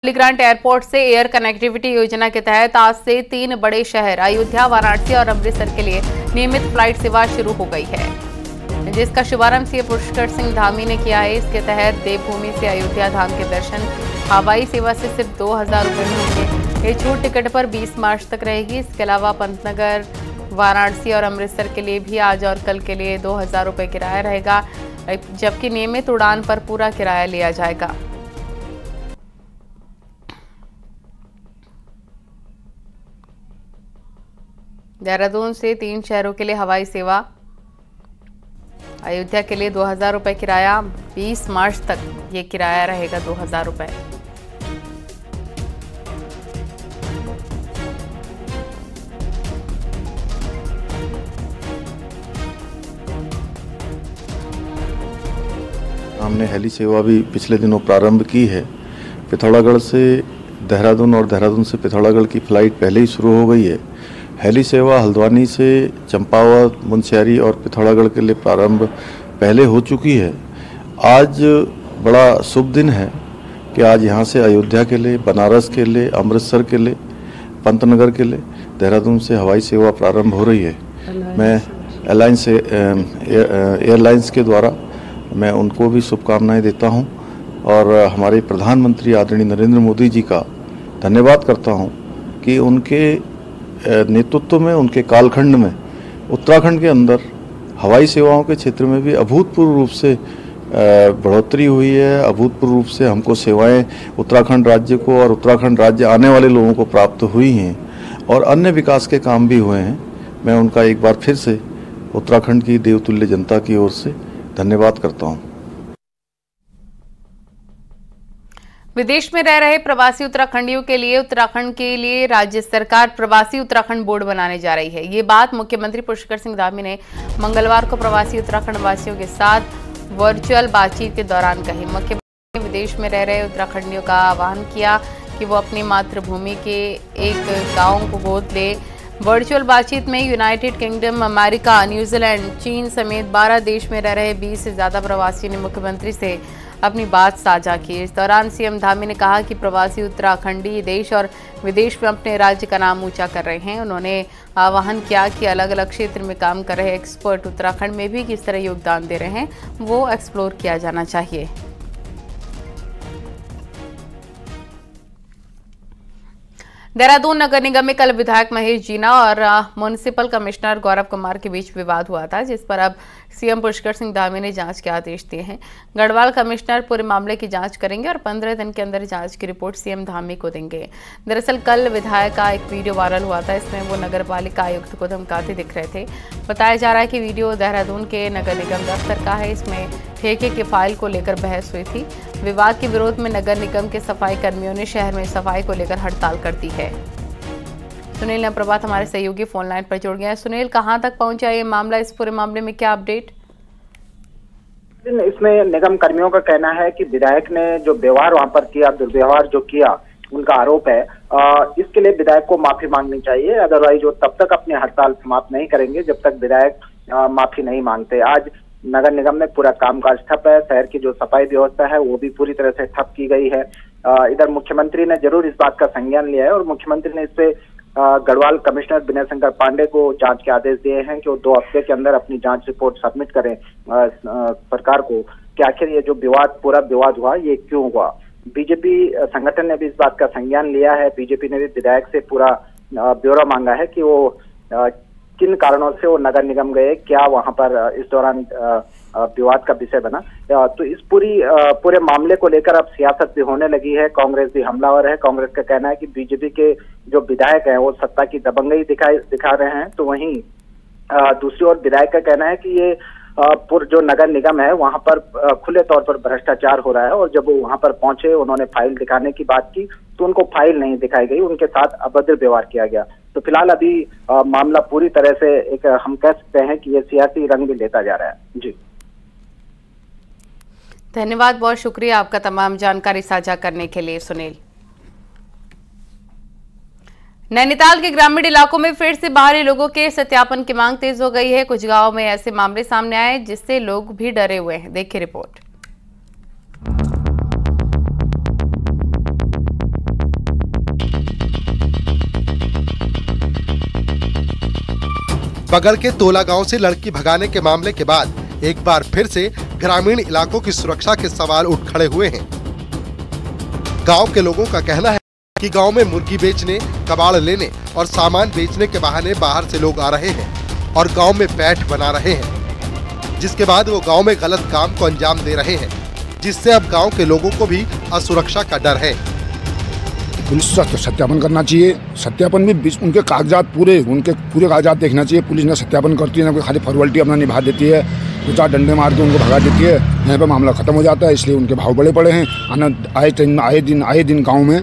Grant airport से air connectivity योजना के तहत आज से 3 बड़े शहर अयोध्या, वाराणसी और अमृतसर के लिए नियमित फ्लाइट सेवा शुरू हो गई है, जिसका शुभारंभ सीएम पुष्कर सिंह धामी ने किया है। इसके तहत देवभूमि से अयोध्या धाम के दर्शन हवाई सेवा से सिर्फ 2000 रुपये में होंगे। ये छूट टिकट पर 20 मार्च तक रहेगी। इसके अलावा पंतनगर, वाराणसी और अमृतसर के लिए भी आज और कल के लिए 2000 रुपये किराया रहेगा, जबकि नियमित उड़ान पर पूरा किराया लिया जाएगा। देहरादून से 3 शहरों के लिए हवाई सेवा, अयोध्या के लिए 2000 रुपये किराया, 20 मार्च तक ये किराया रहेगा 2000 रुपये। हमने हेली सेवा भी पिछले दिनों प्रारंभ की है। पिथौरागढ़ से देहरादून और देहरादून से पिथौरागढ़ की फ़्लाइट पहले ही शुरू हो गई है। हेली सेवा हल्द्वानी से चंपावत, मुनस्यारी और पिथौरागढ़ के लिए प्रारंभ पहले हो चुकी है। आज बड़ा शुभ दिन है कि आज यहाँ से अयोध्या के लिए, बनारस के लिए, अमृतसर के लिए, पंतनगर के लिए देहरादून से हवाई सेवा प्रारंभ हो रही है। मैं एयरलाइंस के द्वारा मैं उनको भी शुभकामनाएं देता हूं और हमारे प्रधानमंत्री आदरणीय नरेंद्र मोदी जी का धन्यवाद करता हूं कि उनके नेतृत्व में, उनके कालखंड में उत्तराखंड के अंदर हवाई सेवाओं के क्षेत्र में भी अभूतपूर्व रूप से बढ़ोतरी हुई है। अभूतपूर्व रूप से हमको सेवाएं उत्तराखंड राज्य को और उत्तराखंड राज्य आने वाले लोगों को प्राप्त हुई हैं और अन्य विकास के काम भी हुए हैं। मैं उनका एक बार फिर से उत्तराखंड की देवतुल्य जनता की ओर से धन्यवाद करता हूं। विदेश में रह रहे प्रवासी उत्तराखंडियों के लिए उत्तराखंड के लिए राज्य सरकार प्रवासी उत्तराखंड बोर्ड बनाने जा रही है। ये बात मुख्यमंत्री पुष्कर सिंह धामी ने मंगलवार को प्रवासी उत्तराखंड वासियों के साथ वर्चुअल बातचीत के दौरान कही। मुख्यमंत्री ने विदेश में रह रहे उत्तराखंडियों का आह्वान किया कि वो अपनी मातृभूमि के एक गाँव को गोद ले। वर्चुअल बातचीत में यूनाइटेड किंगडम, अमेरिका, न्यूजीलैंड, चीन समेत 12 देश में रह रहे 20 से ज्यादा प्रवासियों ने मुख्यमंत्री से अपनी बात साझा की। इस दौरान सीएम धामी ने कहा कि प्रवासी उत्तराखंडी देश और विदेश में अपने राज्य का नाम ऊंचा कर रहे हैं। उन्होंने आह्वान किया कि अलग अलग क्षेत्र में काम कर रहे एक्सपर्ट उत्तराखंड में भी किस तरह योगदान दे रहे हैं, वो एक्सप्लोर किया जाना चाहिए। देहरादून नगर निगम में कल विधायक महेश जीना और म्युनिसिपल कमिश्नर गौरव कुमार के बीच विवाद हुआ था, जिस पर अब सीएम पुष्कर सिंह धामी ने जांच के आदेश दिए हैं। गढ़वाल कमिश्नर पूरे मामले की जांच करेंगे और 15 दिन के अंदर जांच की रिपोर्ट सीएम धामी को देंगे। दरअसल कल विधायक का एक वीडियो वायरल हुआ था। इसमें वो नगर पालिका आयुक्त को धमकाते दिख रहे थे। बताया जा रहा है कि वीडियो देहरादून के नगर निगम दफ्तर का है। इसमें ठेके की फाइल को लेकर बहस हुई थी। विवाद के विरोध में नगर निगम के सफाई कर्मियों ने शहर में सफाई को लेकर हड़ताल कर दी है। सुनील नप्रभात हमारे सहयोगी फोन लाइन पर जुड़ गए हैं। सुनील, कहां तक पहुंचा ये मामला? इस पूरे मामले में क्या अपडेट? इसमें निगम कर्मियों का कहना है कि विधायक ने जो व्यवहार वहां पर किया, दुर्व्यवहार जो किया, उनका आरोप है। इसके लिए विधायक को माफी मांगनी चाहिए। अदरवाइज वो तब तक अपनी हड़ताल समाप्त नहीं करेंगे जब तक विधायक माफी नहीं मांगते। आज नगर निगम में पूरा कामकाज ठप है। शहर की जो सफाई व्यवस्था है वो भी पूरी तरह से ठप की गई है। इधर मुख्यमंत्री ने जरूर इस बात का संज्ञान लिया है और मुख्यमंत्री ने इस पे गढ़वाल कमिश्नर विनय शंकर पांडे को जांच के आदेश दिए हैं कि वो 2 हफ्ते के अंदर अपनी जांच रिपोर्ट सबमिट करें सरकार को कि आखिर ये जो पूरा विवाद हुआ ये क्यों हुआ। बीजेपी संगठन ने भी इस बात का संज्ञान लिया है। बीजेपी ने भी विधायक से पूरा ब्यौरा मांगा है कि वो किन कारणों से वो नगर निगम गए, क्या वहां पर इस दौरान विवाद का विषय बना। तो इस पूरे मामले को लेकर अब सियासत भी होने लगी है। कांग्रेस भी हमलावर है। कांग्रेस का कहना है कि बीजेपी के जो विधायक हैं वो सत्ता की दबंगई दिखा रहे हैं, तो वहीं दूसरी ओर विधायक का कहना है कि ये जो नगर निगम है वहां पर खुले तौर पर भ्रष्टाचार हो रहा है। और जब वो वहां पर पहुंचे, उन्होंने फाइल दिखाने की बात की तो उनको फाइल नहीं दिखाई गई, उनके साथ अभद्र व्यवहार किया गया। तो फिलहाल अभी मामला पूरी तरह से एक हम कह सकते हैं कि ये सियासी रंग भी लेता जा रहा है। जी धन्यवाद, बहुत शुक्रिया आपका तमाम जानकारी साझा करने के लिए सुनील। नैनीताल के ग्रामीण इलाकों में फिर से बाहरी लोगों के सत्यापन की मांग तेज हो गई है। कुछ गांवों में ऐसे मामले सामने आए जिससे लोग भी डरे हुए हैं। देखिए रिपोर्ट। बगल के तोला गांव से लड़की भगाने के मामले के बाद एक बार फिर से ग्रामीण इलाकों की सुरक्षा के सवाल उठ खड़े हुए हैं। गांव के लोगों का कहना है कि गांव में मुर्गी बेचने, कबाड़ लेने और सामान बेचने के बहाने बाहर से लोग आ रहे हैं और गांव में पैठ बना रहे हैं, जिसके बाद वो गांव में गलत काम को अंजाम दे रहे हैं, जिससे अब गांव के लोगों को भी असुरक्षा का डर है। पुलिस से सत्यापन करना चाहिए, सत्यापन भी उनके कागजात उनके पूरे कागजात देखना चाहिए। पुलिस ने सत्यापन करती है, ना खाली फॉर्मेलिटी अपना निभा देती है, 2-4 डंडे मार के उनको भगा देती है, यहाँ पे मामला खत्म हो जाता है। इसलिए उनके भाव बड़े पड़े हैं। आए दिन गांव में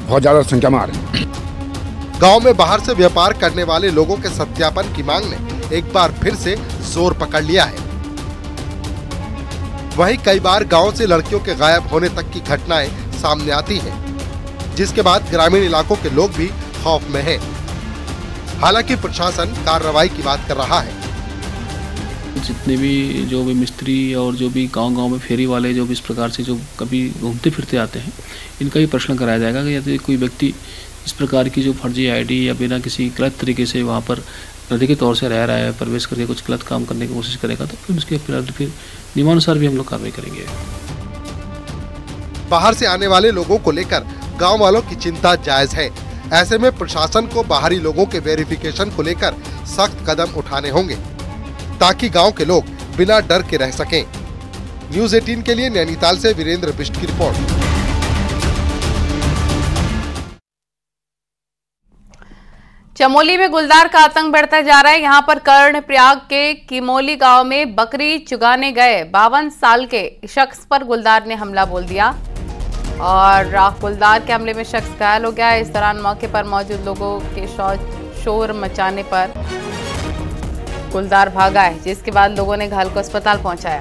बहुत ज्यादा संख्या में आ रहे हैं। गांव में बाहर से व्यापार करने वाले लोगों के सत्यापन की मांग ने एक बार फिर से जोर पकड़ लिया है। वहीं कई बार गांव से लड़कियों के गायब होने तक की घटनाएं सामने आती हैं, जिसके बाद ग्रामीण इलाकों के लोग भी खौफ में हैं। हालांकि प्रशासन कार्रवाई की बात कर रहा है। जितने भी जो भी मिस्त्री और जो भी गांव-गांव में फेरी वाले जो भी इस प्रकार से जो कभी घूमते फिरते आते हैं, इनका भी प्रश्न कराया जाएगा कि यदि कोई व्यक्ति इस प्रकार की जो फर्जी आईडी या बिना किसी गलत तरीके से वहाँ पर नैतिक तौर से रह रहा है, प्रवेश करके कुछ गलत काम करने की कोशिश करेगा तो फिर उसके फिर नियमानुसार भी हम लोग कार्रवाई करेंगे। बाहर से आने वाले लोगों को लेकर गांव वालों की चिंता जायज है। ऐसे में प्रशासन को बाहरी लोगों के वेरिफिकेशन को लेकर सख्त कदम उठाने होंगे ताकि गांव के लोग बिना डर के रह सकें। न्यूज़ 18 के लिए नैनीताल से वीरेंद्र बिष्ट की रिपोर्ट। चमोली में गुलदार का आतंक बढ़ता जा रहा है। यहां पर कर्णप्रयाग के किमोली गांव में बकरी चुगाने गए 52 साल के शख्स पर गुलदार ने हमला बोल दिया और गुलदार के हमले में शख्स घायल हो गया। इस दौरान मौके पर मौजूद लोगों के शोर मचाने पर गुलदार भागा है, जिसके बाद लोगों ने घायल को अस्पताल पहुंचाया।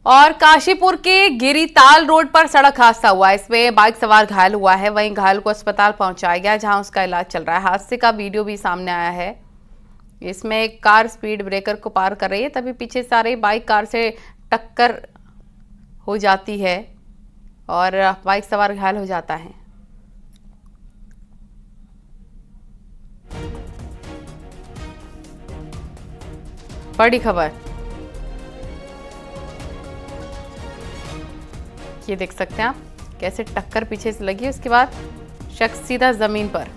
और काशीपुर के गिरीताल रोड पर सड़क हादसा हुआ। इसमें बाइक सवार घायल हुआ है, वहीं घायल को अस्पताल पहुंचाया गया जहां उसका इलाज चल रहा है। हादसे का वीडियो भी सामने आया है। इसमें एक कार स्पीड ब्रेकर को पार कर रही है, तभी पीछे से आ रही बाइक कार से टक्कर हो जाती है और बाइक सवार घायल हो जाता है। बड़ी खबर, ये देख सकते हैं आप कैसे टक्कर पीछे से लगी, उसके बाद शख्स सीधा जमीन पर।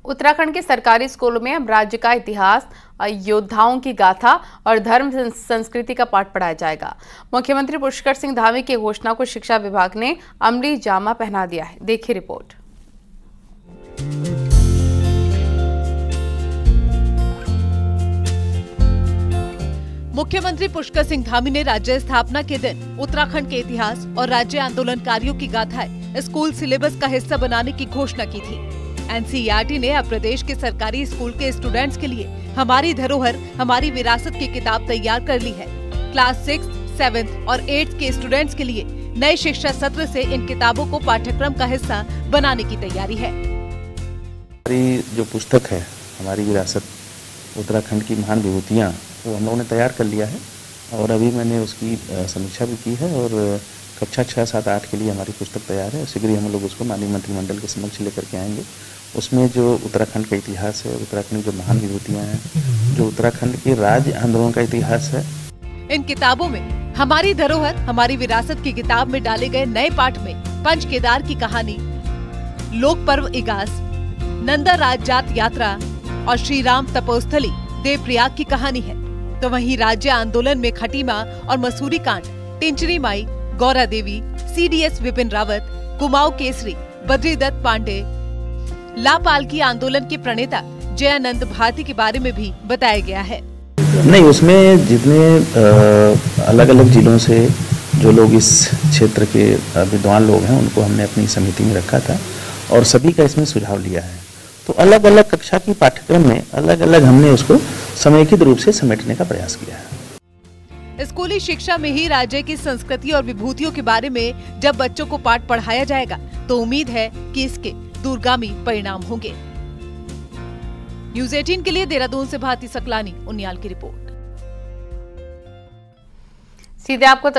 उत्तराखंड के सरकारी स्कूलों में अब राज्य का इतिहास, योद्धाओं की गाथा और धर्म संस्कृति का पाठ पढ़ाया जाएगा। मुख्यमंत्री पुष्कर सिंह धामी की घोषणा को शिक्षा विभाग ने अमली जामा पहना दिया है। देखिए रिपोर्ट। मुख्यमंत्री पुष्कर सिंह धामी ने राज्य स्थापना के दिन उत्तराखंड के इतिहास और राज्य आंदोलनकारियों की गाथाएं स्कूल सिलेबस का हिस्सा बनाने की घोषणा की थी। एनसीईआरटी ने अब प्रदेश के सरकारी स्कूल के स्टूडेंट्स के लिए हमारी धरोहर हमारी विरासत की किताब तैयार कर ली है। क्लास 6, 7 और 8 के स्टूडेंट्स के लिए नए शिक्षा सत्र से इन किताबों को पाठ्यक्रम का हिस्सा बनाने की तैयारी है। हमारी जो पुस्तक है हमारी विरासत, उत्तराखंड की महान विभूतियाँ, वो हम लोगों ने तैयार कर लिया है और अभी मैंने उसकी समीक्षा भी की है और कक्षा 6, 7, 8 के लिए हमारी पुस्तक तैयार है। शीघ्र ही हम लोग उसको माननीय मंत्रिमंडल के समक्ष लेकर के आएंगे। उसमें जो उत्तराखंड का इतिहास है, उत्तराखंड की जो महान विभूतियाँ हैं, जो उत्तराखंड के राज्य आंदोलन का इतिहास है। इन किताबों में हमारी धरोहर हमारी विरासत की किताब में डाले गए नए पाठ में पंच केदार की कहानी, लोक पर्व इगास, नंदा राज जात यात्रा और श्री राम तपोस्थली देवप्रयाग की कहानी है। तो वहीं राज्य आंदोलन में खटीमा और मसूरी कांड, टिंचरी माई, गौरा देवी, सीडीएस विपिन रावत, कुमाऊं केसरी, बद्रीदत्त पांडे, लापालकी आंदोलन के प्रणेता जयानंद भारती के बारे में भी बताया गया है। नहीं, उसमें जितने अलग अलग जिलों से जो लोग इस क्षेत्र के विद्वान लोग हैं उनको हमने अपनी समिति में रखा था और सभी का इसमें सुझाव लिया है। तो अलग अलग कक्षा की पाठ्यक्रम में अलग अलग हमने उसको समेकित रूप से समेटने का प्रयास किया है। स्कूली शिक्षा में ही राज्य की संस्कृति और विभूतियों के बारे में जब बच्चों को पाठ पढ़ाया जाएगा तो उम्मीद है कि इसके दूरगामी परिणाम होंगे। न्यूज 18 के लिए देहरादून से भारती सकलानी उनियाल की रिपोर्ट। सीधे आपको